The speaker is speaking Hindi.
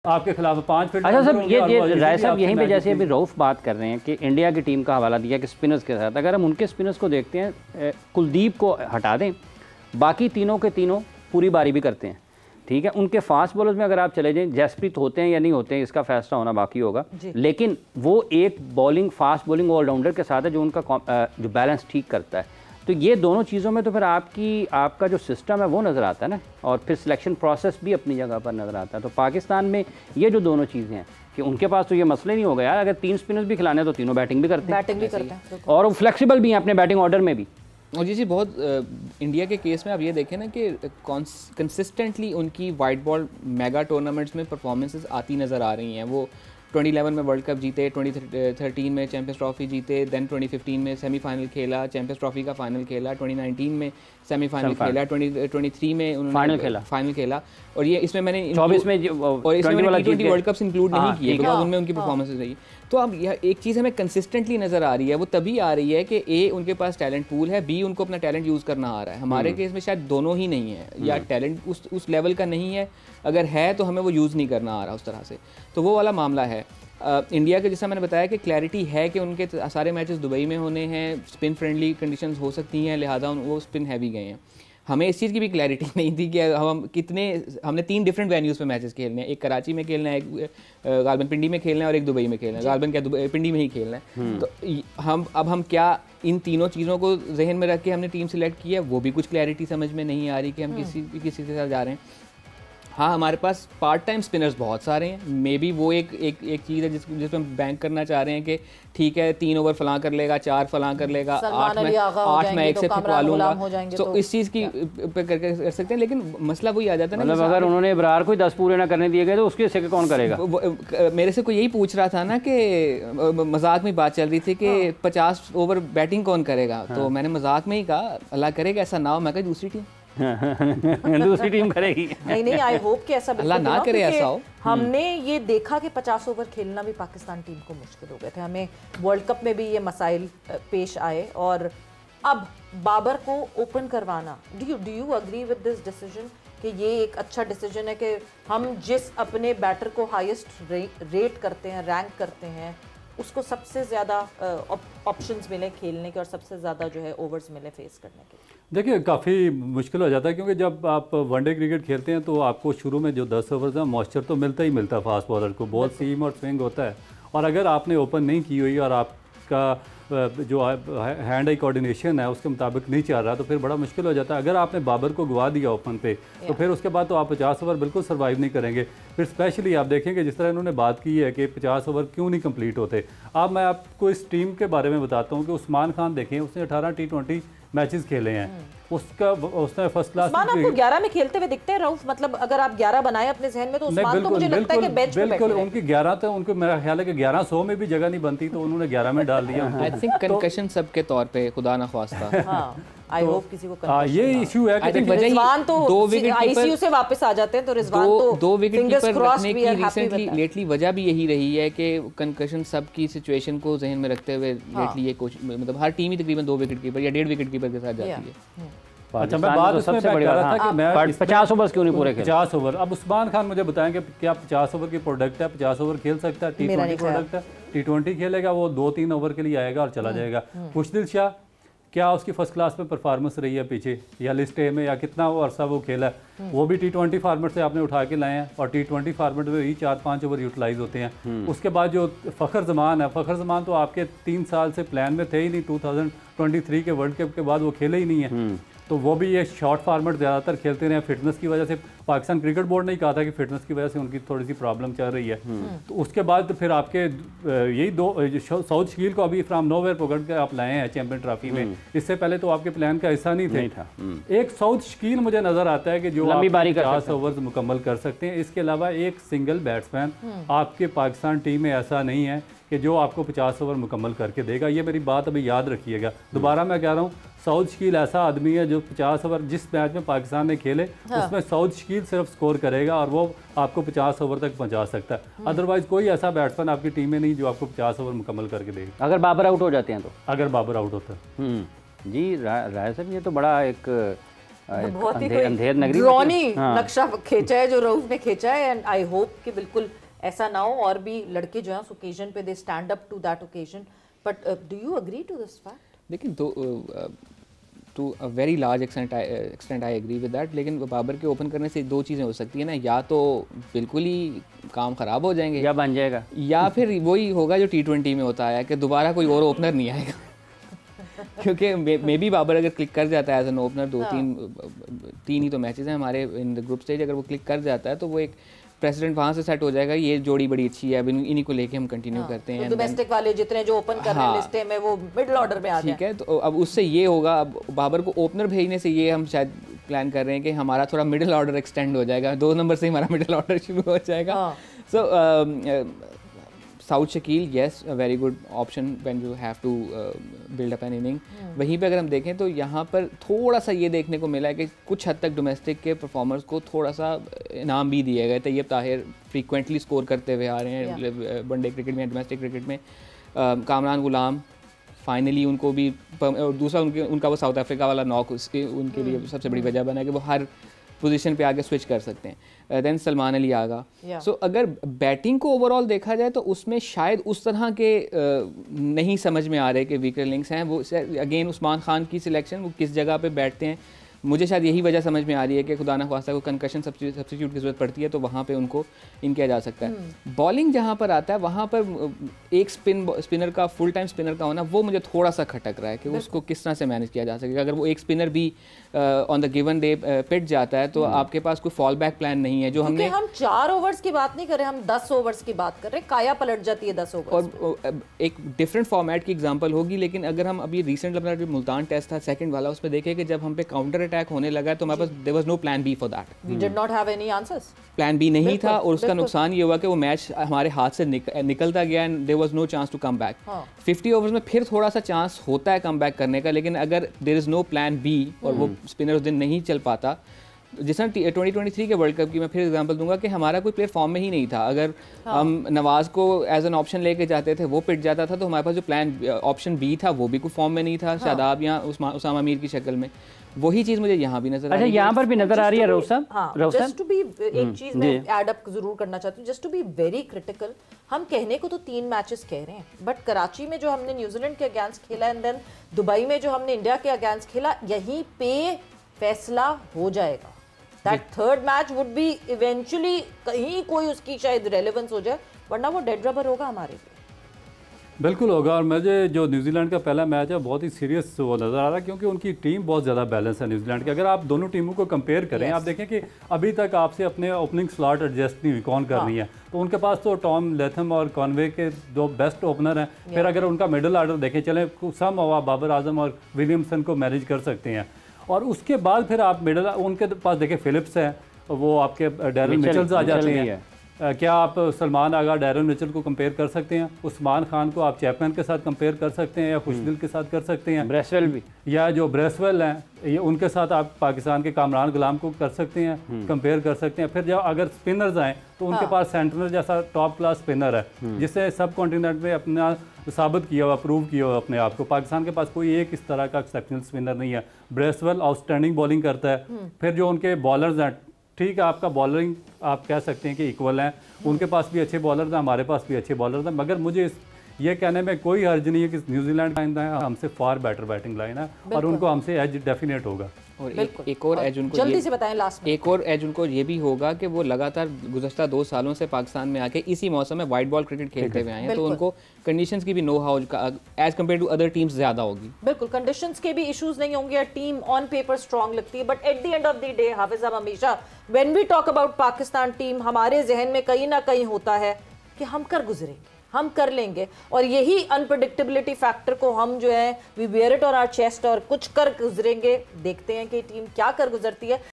आपके खिलाफ 5 फील्ड। अच्छा सर, ये राय साहब यहीं पे जैसे अभी रऊफ बात कर रहे हैं कि इंडिया की टीम का हवाला दिया कि स्पिनर्स के साथ, अगर हम उनके स्पिनर्स को देखते हैं, कुलदीप को हटा दें, बाकी तीनों के तीनों पूरी बारी भी करते हैं, ठीक है। उनके फास्ट बॉलर्स में अगर आप चले जाएं, जसप्रीत होते हैं या नहीं होते हैं इसका फैसला होना बाकी होगा, लेकिन वो एक बॉलिंग फास्ट बॉलिंग ऑलराउंडर के साथ है जो उनका जो बैलेंस ठीक करता है। तो ये दोनों चीज़ों में तो फिर आपका जो सिस्टम है वो नज़र आता है ना, और फिर सिलेक्शन प्रोसेस भी अपनी जगह पर नज़र आता है। तो पाकिस्तान में ये जो दोनों चीज़ें हैं कि उनके पास तो ये मसले नहीं होगा यार, अगर 3 स्पिनर्स भी खिलाने तो तीनों बैटिंग भी करते हैं और वो फ्लेक्सिबल भी हैं अपने बैटिंग ऑर्डर में भी। और जी बहुत इंडिया के केस में आप ये देखें ना कि कंसिस्टेंटली उनकी वाइट बॉल मेगा टूर्नामेंट्स में परफॉर्मेंसेस आती नज़र आ रही हैं। वो 2011 में वर्ल्ड कप जीते, 2013 में चैंपियंस ट्रॉफी जीते, देन 2015 में सेमीफाइनल खेला, चैंपियंस ट्रॉफी का फाइनल खेला, 2019 में सेमीफाइनल खेला, 2023 में उन्होंने फाइनल खेला। और ये इसमें मैंने 24 में और इसमें T20 वर्ल्ड कप्स इंक्लूड नहीं किए बिकॉज उनमें उनकी परफॉर्मेंसेस रही। तो अब यह एक चीज़ हमें कंसिस्टेंटली नज़र आ रही है, वो तभी आ रही है कि ए उनके पास टैलेंट पूल है, बी उनको अपना टैलेंट यूज़ करना आ रहा है। हमारे केस में शायद दोनों ही नहीं है, या टैलेंट उस लेवल का नहीं है, अगर है तो हमें वो यूज़ नहीं करना आ रहा उस तरह से। तो वो वाला मामला है। इंडिया के जैसा मैंने बताया कि क्लैरिटी है कि उनके सारे मैचेस दुबई में होने हैं, स्पिन फ्रेंडली कंडीशंस हो सकती हैं, लिहाजा वो स्पिन हैवी गए हैं। हमें इस चीज़ की भी क्लैरिटी नहीं थी कि हमने 3 डिफरेंट वेन्यूज़ पे मैचेस खेलने हैं, एक कराची में खेलना है, एक गालबन पिंडी में खेलना है और एक दुबई में खेलना है। गालबन क्या पिंडी में ही खेलना है। तो हम क्या इन तीनों चीज़ों को जहन में रख के हमने टीम सिलेक्ट की है, वो भी कुछ क्लैरिटी समझ में नहीं आ रही कि हम किसी के साथ जा रहे हैं। हाँ, हमारे पास पार्ट टाइम स्पिनर्स बहुत सारे हैं, मे बी वो एक चीज़ है जिसमें हम बैंक करना चाह रहे हैं कि ठीक है 3 ओवर फलां कर लेगा, 4 फलां कर लेगा, 8 में 1 से फिकवा लूँगा, तो इस चीज़ की कर सकते हैं। लेकिन मसला वही आ जाता है ना, मतलब अगर उन्होंने इब्रार को 10 पूरे ना करने दिए गए तो उसके हिस्से कौन करेगा। मेरे से कोई यही पूछ रहा था ना कि मजाक में बात चल रही थी कि 50 ओवर बैटिंग कौन करेगा, तो मैंने मजाक में ही कहा अल्लाह करेगा ऐसा ना हो, मैं कहा दूसरी टीम दूसरी टीम करेगी। नहीं, आई होप कि ऐसा अल्लाह ना करे ऐसा हो। हमने ये देखा कि 50 ओवर खेलना भी पाकिस्तान टीम को मुश्किल हो गए थे, हमें वर्ल्ड कप में भी ये मसाइल पेश आए, और अब बाबर को ओपन करवाना, do you agree with this decision कि ये एक अच्छा डिसीजन है कि हम जिस अपने बैटर को हाईएस्ट रेट करते हैं, रैंक करते हैं, उसको सबसे ज़्यादा ऑप्शंस मिले खेलने के और सबसे ज़्यादा जो है ओवर्स मिले फेस करने के। देखिए काफ़ी मुश्किल हो जाता है, क्योंकि जब आप वनडे क्रिकेट खेलते हैं तो आपको शुरू में जो 10 ओवर्स है मॉइस्चर तो मिलता ही मिलता है फास्ट बॉलर को, बॉल सीम और स्विंग होता है, और अगर आपने ओपन नहीं की हुई और आपका जो हैंड आई कोऑर्डिनेशन है उसके मुताबिक नहीं चल रहा तो फिर बड़ा मुश्किल हो जाता है। अगर आपने बाबर को गवा दिया ओपन पे तो फिर उसके बाद तो आप 50 ओवर बिल्कुल सर्वाइव नहीं करेंगे। फिर स्पेशली आप देखेंगे जिस तरह इन्होंने बात की है कि 50 ओवर क्यों नहीं कंप्लीट होते। अब मैं आपको इस टीम के बारे में बताता हूँ कि उस्मान खान देखें, उसने 18 T20 मैचेस खेले हैं, उसने फर्स्ट क्लास। उस्मान आपको 11 में खेलते हुए दिखते हैं रऊफ, मतलब अगर आप 11 बनाए अपने जहन में तो उस्मान तो मुझे लगता है कि बेंच पे बिल्कुल उनकी 11 तो उनको मेरा ख्याल है कि 1100 में भी जगह नहीं बनती तो उन्होंने 11 में डाल दिया। आई थिंक कंकशन सब के तौर पे खुदा ना ख्वास्ता। हां, आई होप किसी को ये इशू है कि रिजवान तो 2 विकेट आईसीयू से वापस आ जाते हैं, तो रिजवान तो 2 विकेट कीपर रखने की रिसेंटली लेटली वजह भी यही रही है कि कंकशन सब की सिचुएशन को जहन में रखते हुए लेटली ये कोच मतलब हर टीम ही तकरीबन 2 विकेट कीपर या 1.5 विकेट कीपर के साथ जाती है। अच्छा, मैं बात उसमें कह रहा था कि मैं 50 ओवर क्यों नहीं पूरे खेले। 50 ओवर, अब उस्मान खान मुझे बताएंगे क्या 50 ओवर की प्रोडक्ट है, 50 ओवर खेल सकता है, T20 प्रोडक्ट है, T20 खेलेगा वो 2-3 ओवर के लिए आएगा और चला जाएगा। खुशदिल शाह क्या उसकी फर्स्ट क्लास में परफॉर्मेंस रही है पीछे, या लिस्ट ए में, या कितना वो अरसा वो खेला, वो भी T20 फॉर्मेट से आपने उठा के लाए हैं और T20 फॉर्मेट में ही 4-5 ओवर यूटिलाइज होते हैं। उसके बाद जो फ़खर जमान है, फ़खर जमान तो आपके 3 साल से प्लान में थे ही नहीं, 2023 के वर्ल्ड कप के बाद वो खेले ही नहीं है, तो वो भी ये शॉर्ट फार्मेट ज़्यादातर खेलते रहे। फिटनेस की वजह से पाकिस्तान क्रिकेट बोर्ड ने ही कहा था कि फिटनेस की वजह से उनकी थोड़ी सी प्रॉब्लम चल रही है। तो उसके बाद फिर आपके यही 2 साउथ शील को अभी फ्राम नोवेयर पकड़ के आप लाए हैं चैंपियन ट्रॉफी में, इससे पहले तो आपके प्लान का हिस्सा नहीं था। एक साउथ शील मुझे नज़र आता है कि जो 50 ओवर्स मुकम्मल कर सकते हैं। इसके अलावा एक सिंगल बैट्समैन आपके पाकिस्तान टीम में ऐसा नहीं है कि जो आपको 50 ओवर मुकम्मल करके देगा। ये मेरी बात अभी याद रखिएगा। दोबारा मैं कह रहा हूँ, साउथ शकील ऐसा आदमी है जो 50 ओवर जिस मैच में पाकिस्तान ने खेले उसमें साउथ शकील सिर्फ स्कोर करेगा और वो आपको 50 ओवर तक पहुंचा सकता है। अदरवाइज कोई ऐसा बैट्समैन आपकी टीम में नहीं जो आपको 50 ओवर मुकम्मल करके देगा। अगर बाबर आउट हो जाते हैं तो? अगर बाबर आउट होता है जी राय साहब, ये तो बड़ा एक बहुत ही अंधेर नगरी ड्रॉनी नक्शा खींचा है जो रऊफ ने खींचा है, एंड आई होप कि बिल्कुल ऐसा ना हो और भी लड़के जो हैं उस ओकेजन पे they stand up to that occasion. But do you agree to this fact? देखिए to a very large extent I agree with that, लेकिन बाबर के ओपन करने से दो चीज़ें हो सकती है ना, या तो बिल्कुल ही काम ख़राब हो जाएंगे या बन जाएगा, या फिर वही होगा जो T20 में होता है कि दोबारा कोई और ओपनर नहीं आएगा क्योंकि मे बी बाबर अगर क्लिक कर जाता है एज एन ओपनर, तीन ही तो मैचेस हैं हमारे इन द ग्रुप स्टेज, अगर वो क्लिक कर जाता है तो वो एक प्रेसिडेंट वहाँ से सेट हो जाएगा, ये जोड़ी बड़ी अच्छी है, अब इन्हीं को लेके हम कंटिन्यू करते हैं। डोमेस्टिक वाले जितने जो ओपन कर रहे हैं लिस्ट में वो मिडिल ऑर्डर में आ जाए। ठीक है, तो अब उससे ये होगा, अब बाबर को ओपनर भेजने से ये हम शायद प्लान कर रहे हैं कि हमारा थोड़ा मिडिल ऑर्डर एक्सटेंड हो जाएगा, 2 नंबर से हमारा मिडिल ऑर्डर शुरू हो जाएगा। So Saud Shakeel yes a very good option when you have to build up an inning. वहीं पे अगर हम देखें तो यहाँ पर थोड़ा सा ये देखने को मिला है कि कुछ हद तक डोमेस्टिक के परफॉर्मर्स को थोड़ा सा इनाम भी दिए गए। तैयब ताहिर फ्रीक्वेंटली स्कोर करते हुए आ रहे हैं वनडे क्रिकेट में, डोमेस्टिक क्रिकेट में। कामरान गुलाम फाइनली उनको भी, और दूसरा उनका वो साउथ अफ्रीका वाला नॉक उनके लिए सबसे बड़ी वजह बना कि वो हर पोजीशन पे आगे स्विच कर सकते हैं। देन सलमान अली आगा। सो अगर बैटिंग को ओवरऑल देखा जाए तो उसमें शायद उस तरह के नहीं समझ में आ रहे कि वीकर लिंक्स हैं। वो अगेन उस्मान खान की सिलेक्शन, वो किस जगह पे बैठते हैं, मुझे शायद यही वजह समझ में आ रही है कि खुदा न ख्वास्ता को कंकशन सब्स्टिट्यूट की ज़रूरत पड़ती है तो वहाँ पे उनको इन किया जा सकता है। बॉलिंग जहाँ पर आता है वहाँ पर एक स्पिनर का, फुल टाइम स्पिनर का होना, वो मुझे थोड़ा सा खटक रहा है कि उसको किस तरह से मैनेज किया जा सकेगा। अगर वो एक स्पिनर भी ऑन द गिवन डे पिट जाता है तो आपके पास कोई फॉल बैक प्लान नहीं है। जो हमने, हम 4 ओवर्स की बात नहीं कर रहे, हम 10 ओवर्स की बात कर रहे हैं, काया पलट जाती है 10 ओवर्स। और एक डिफरेंट फॉर्मेट की एग्जांपल होगी, लेकिन अगर हम अभी रिसेंट अपना जो मुल्तान टेस्ट था सेकंड वाला, उसमें देखें कि जब हम पे काउंटर अटैक होने लगा तो हमारे पास there was no plan B for that, we did not have any answers, plan B नहीं था। और उसका नुकसान ये हुआ कि वो मैच हमारे हाथ से निकलता गया and there was no chance to come back. 50 overs में फिर थोड़ा सा चांस होता है कम बैक करने का, लेकिन अगर there is no plan B और वो स्पिनर उस दिन नहीं चल पाता, जिस तरह 2023 के वर्ल्ड कप की मैं फिर एग्जांपल दूंगा कि हमारा कोई प्लेयर फॉर्म में ही नहीं था। अगर हम नवाज को एज एन ऑप्शन लेके जाते थे, वो पिट जाता था, तो हमारे पास जो प्लान ऑप्शन बी था वो भी कोई फॉर्म में नहीं था, शादाब या उसामा मीर की शक्ल में। वही चीज मुझे यहाँ भी नजर आ रही है। यहाँ पर भी नजर आ रही है रऊफ साहब। जस्ट टू बी एक चीज मैं ऐड अप जरूर करना चाहती हूँ, just to be very critical. हम कहने को तो 3 मैचेस कह रहे हैं, बट कराची में जो हमने न्यूजीलैंड के अगेंस्ट खेला एंड देन दुबई में जो हमने इंडिया के अगेंस्ट खेला, यहीं पे फैसला हो जाएगा। That third match would be eventually कहीं कोई उसकी शायद रेलेवेंस हो जाए, वरना वो डेड रबर होगा हमारे लिए। बिल्कुल होगा। और मुझे जो न्यूजीलैंड का पहला मैच है बहुत ही सीरियस वो नज़र आ रहा है, क्योंकि उनकी टीम बहुत ज़्यादा बैलेंस है न्यूजीलैंड की। अगर आप दोनों टीमों को कंपेयर करें, आप देखें कि अभी तक आपसे अपने ओपनिंग स्लॉट एडजस्ट नहीं हुई कौन करनी है। तो उनके पास तो टॉम लेथम और कॉनवे के 2 बेस्ट ओपनर हैं। फिर अगर उनका मिडिल ऑर्डर देखें, चले सम हवा बाबर आजम और विलियमसन को मैनेज कर सकते हैं। और उसके बाद फिर आप मिडिल, उनके पास देखें फिलिप्स है, वो आपके डैरन मिचेल्स आ जाते हैं। क्या आप सलमान आगा डैरन मिचेल को कंपेयर कर सकते हैं? उस्मान खान को आप चैपमैन के साथ कंपेयर कर सकते हैं या खुशदिल के साथ कर सकते हैं? ब्रेसवेल भी, या जो ब्रेसवेल हैं ये उनके साथ आप पाकिस्तान के कामरान गुलाम को कर सकते हैं, कंपेयर कर सकते हैं। फिर जब अगर स्पिनर्स आएँ तो उनके पास सेंटनर जैसा टॉप क्लास स्पिनर है, जिससे सब कॉन्टिनेंट में अपना साबित किया हुआ, प्रूव किया हुआ अपने आप को। पाकिस्तान के पास कोई एक इस तरह का एक्सेप्शनल स्पिनर नहीं है। ब्रेसवेल आउटस्टैंडिंग बॉलिंग करता है। फिर जो उनके बॉलर्स हैं, ठीक है, आपका बॉलरिंग आप कह सकते हैं कि इक्वल हैं, उनके पास भी अच्छे बॉलर्स हैं, हमारे पास भी अच्छे बॉलर्स हैं, मगर मुझे ये कहने में कोई हर्ज नहीं है कि न्यूजीलैंड हमसे फार बेटर बैटिंग लाइन है और उनको हमसे एज डेफिनेट होगा। और एक और एज उनको जल्दी से बताएं लास्ट में, एक और एज उनको ये भी होगा कि वो लगातार गुज़श्ता 2 सालों से पाकिस्तान में आके इसी मौसम में वाइट बॉल क्रिकेट खेलते हुए आए हैं, तो उनको कंडीशंस की भी know how as compared to other teams ज़्यादा होगी। बिल्कुल, कंडीशंस के भी इश्यूज नहीं होंगे, टीम ऑन पेपर स्ट्रॉन्ग लगती है, but at the end of the day Hafeez sahab, हमेशा when we talk about Pakistan team, हमारे जहन में कहीं ना कहीं होता है कि हम कर गुजरेंगे, हम कर लेंगे, और यही अनप्रेडिक्टेबिलिटी फैक्टर को हम जो है we wear it on our chest और कुछ कर गुजरेंगे। देखते हैं कि टीम क्या कर गुजरती है।